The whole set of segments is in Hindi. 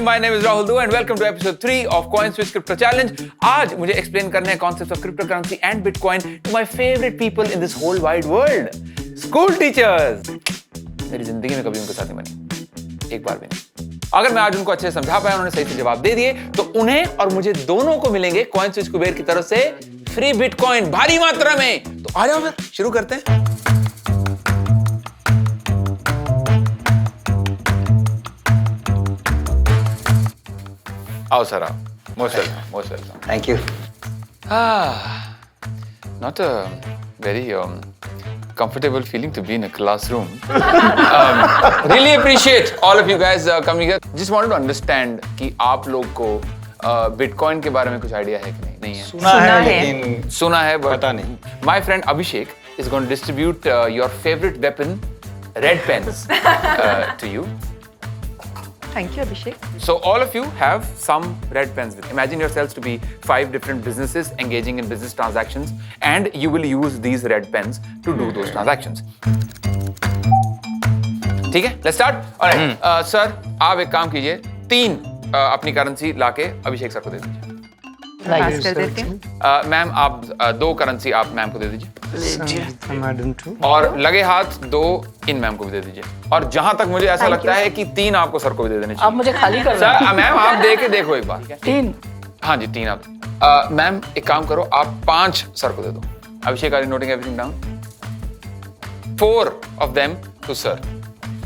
my name is Rahul Dua and welcome to episode 3 of CoinSwitch Crypto Challenge. आज मुझे explain करने हैं concepts of cryptocurrency and Bitcoin to my favorite people in this whole wide world, school teachers. मेरी जिंदगी में कभी उनके साथ नहीं बनी, एक बार भी नहीं. अगर मैं आज उनको अच्छे से समझा पाया, उन्होंने सही से जवाब दे दिए, तो उन्हें और मुझे दोनों को मिलेंगे CoinSwitch कुबेर की तरफ से फ्री बिटकॉइन भारी मात्रा में. तो आ जाओ फिर शुरू करते हैं. आओ सर, आप most welcome. Thank you. Not a very comfortable feeling to be in a classroom. Really appreciate all of you guys coming here. Just wanted to understand कि आप लोग को बिटकॉइन के बारे में कुछ आइडिया है कि नहीं है? सुना है लेकिन सुना है पता नहीं. My friend Abhishek is going to distribute your favorite weapon, red pens, to you. Thank you, Abhishek. So all of you have some red pens with you. Imagine yourselves to be 5 different businesses engaging in business transactions, and you will use these red pens to do those transactions. ठीक है? Let's start. Alright, sir, आप एक काम कीजिए. 3 अपनी करेंसी लाके अभिषेक सर को दे दीजिए. पास कर देते हैं. मैम आप 2 करेंसी आप मैम को दे दीजिए. Madam too. और लगे हाथ 2 इन मैम को भी दे दीजिए. और जहां तक मुझे ऐसा लगता है कि 3 आपको सर को भी दे देने चाहिए. आप मुझे खाली कर रहे सर मैम आप दे के देखो एक बार. 3. हाँ जी 3 आप. मैम एक काम करो, आप 5 सर को दे दो. Abhishek are noting everything down. 4 of them to sir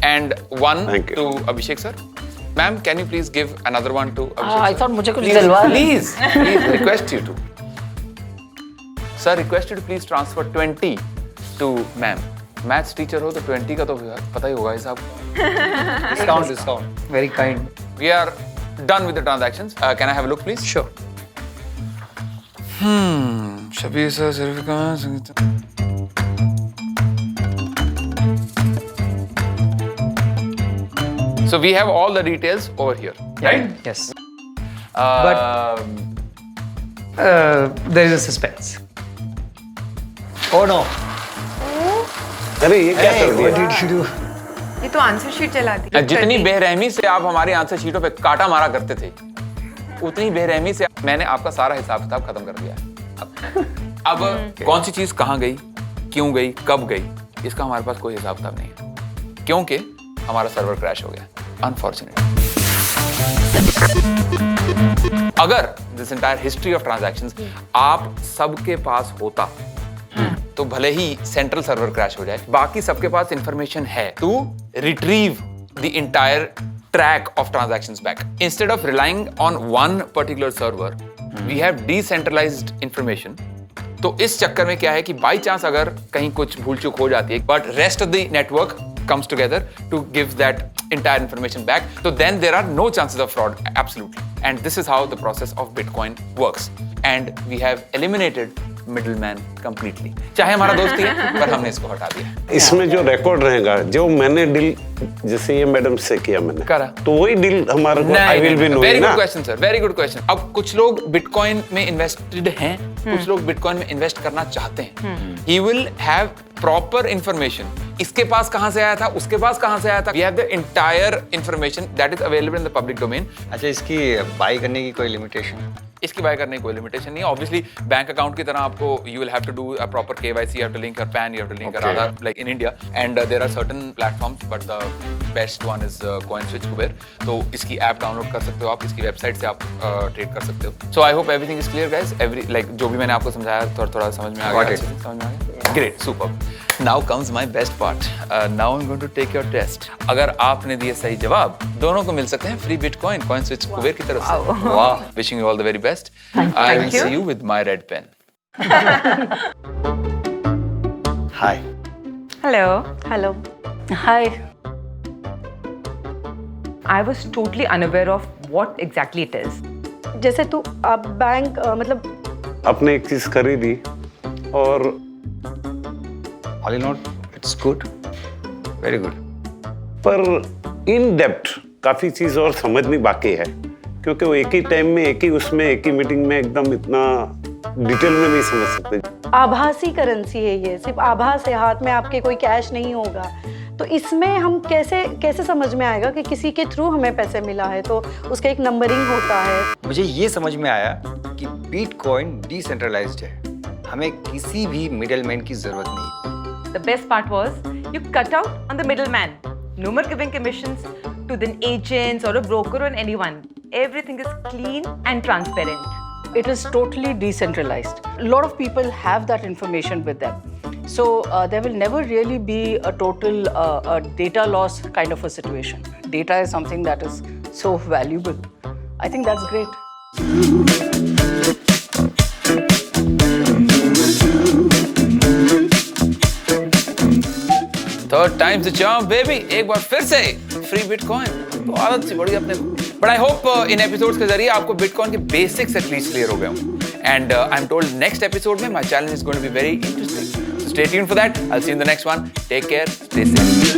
and 1 to Abhishek sir. Ma'am, can you please give another one to Abhishek I sir? thought मुझे कुछ दिलवा. Please, request you to. Sir, request you to please transfer 20 to ma'am. Maths teacher हो तो 20 का तो पता ही होगा हिसाब. Discount. Very kind. We are done with the transactions. Can I have a look, please? Sure. Shabir sir, certificate. So we have all the details over here, right? Yes. There is a suspense. Oh no. अरे ये क्या कर What दिया? did you do? ये तो आंसर शीट चला दी. जितनी बेरहमी से आप हमारे आंसर शीटों पे काटा मारा करते थे, उतनी बेरहमी से मैंने आपका सारा हिसाब किताब खत्म कर दिया. अब कौन सी चीज कहाँ गई, क्यों गई, कब गई, इसका हमारे पास कोई हिसाब किताब नहीं है, क्योंकि हमारा सर्वर क्रैश हो गया. अनफॉर्चुनेट. अगर this entire history of transactions आप सबके पास होता, तो भले ही सेंट्रल सर्वर क्रैश हो जाए, बाकी सबके पास इंफॉर्मेशन है to retrieve the entire track of transactions back. Instead of relying on one particular server, we have decentralised information. तो इस चक्कर में क्या है कि बाई चांस अगर कहीं कुछ भूल चूक हो जाती है, but rest of the network comes together to give that entire information back, so then there are no chances of fraud, absolutely. And this is how the process of Bitcoin works, and we have eliminated middleman completely. चाहे हमारा दोस्त ही है, पर हमने इसको हटा दिया. इसमें जो रिकॉर्ड रहेगा, जो मैंने डील जैसे ये मैडम से किया मैंने करा, तो वही डील हमारे को I will be knowing. Very good question sir, very good question. अब कुछ लोग बिटकॉइन में इन्वेस्टेड हैं, कुछ लोग बिटकॉइन में इन्वेस्ट करना चाहते हैं. He will have proper information. इसके पास कहां से आया था, उसके पास कहां से आया था. We have the entire information that is available in the public domain. अच्छा, इसकी बाई करने की कोई लिमिटेशन? इसकी बाय करने की कोई लिमिटेशन नहीं है. ऑब्वियसली बैंक अकाउंट की तरह आपको you will have to do a proper KYC, you have to link your PAN, you have to link your Aadhaar, like in India. And there are certain platforms, but the best one is CoinSwitch Kuber. तो इसकी ऐप डाउनलोड कर सकते हो आप, इसकी वेबसाइट से आप ट्रेड कर सकते हो. So I hope everything is clear guys. Every like जो भी मैंने आपको समझाया थोड़ा समझ में आ गया. समझ में आ गया. Great, super. Now comes my best part. Now I'm going to take your test. अगर आपने दिए सही जवाब, दोनों को मिल सकते हैं फ्री बिटकॉइन CoinSwitch कुबेर की तरफ से. वाह, wishing you all the very best. I will see you with my red pen. Hi. Hello. Hi. I was totally unaware of what exactly it is. जैसे तू अब बैंक मतलब आपने एक चीज खरीदी और All in all, it's good. Very good. पर इन डेप्थ काफी चीज और समझनी बाकी है, क्योंकि वो एक ही टाइम में एक ही मीटिंग में एकदम इतना डिटेल में नहीं समझ सकते. आभासी करेंसी है ये, सिर्फ आभास है, हाथ में आपके कोई कैश नहीं होगा. तो इसमें हम कैसे समझ में आएगा कि किसी के थ्रू हमें पैसे मिला है, तो उसका एक नंबरिंग होता है। मुझे ये समझ में आया कि बिटकॉइन डिसेंट्रलाइज्ड है, हमें किसी भी मिडलमैन की जरूरत नहीं। The best part was you cut out on the middleman. No more giving commissions to the agents or a broker or anyone. Everything is clean and transparent. It is totally decentralized. A lot of people have that information with them. So there will never really be a total data loss kind of a situation. Data is something that is so valuable. I think that's great. Third time the charm baby, एक बार फिर से फ्री बिटकॉइन। तो आदत सी बढ़ गई अपने को। But I hope in episodes के जरिए आपको बिटकॉइन के बेसिक्स एटलीस्ट क्लियर हो गए होंगे। And I am told next episode में my challenge is going to be very interesting. So stay tuned for that. I'll see you in the next one. Take care. Stay safe.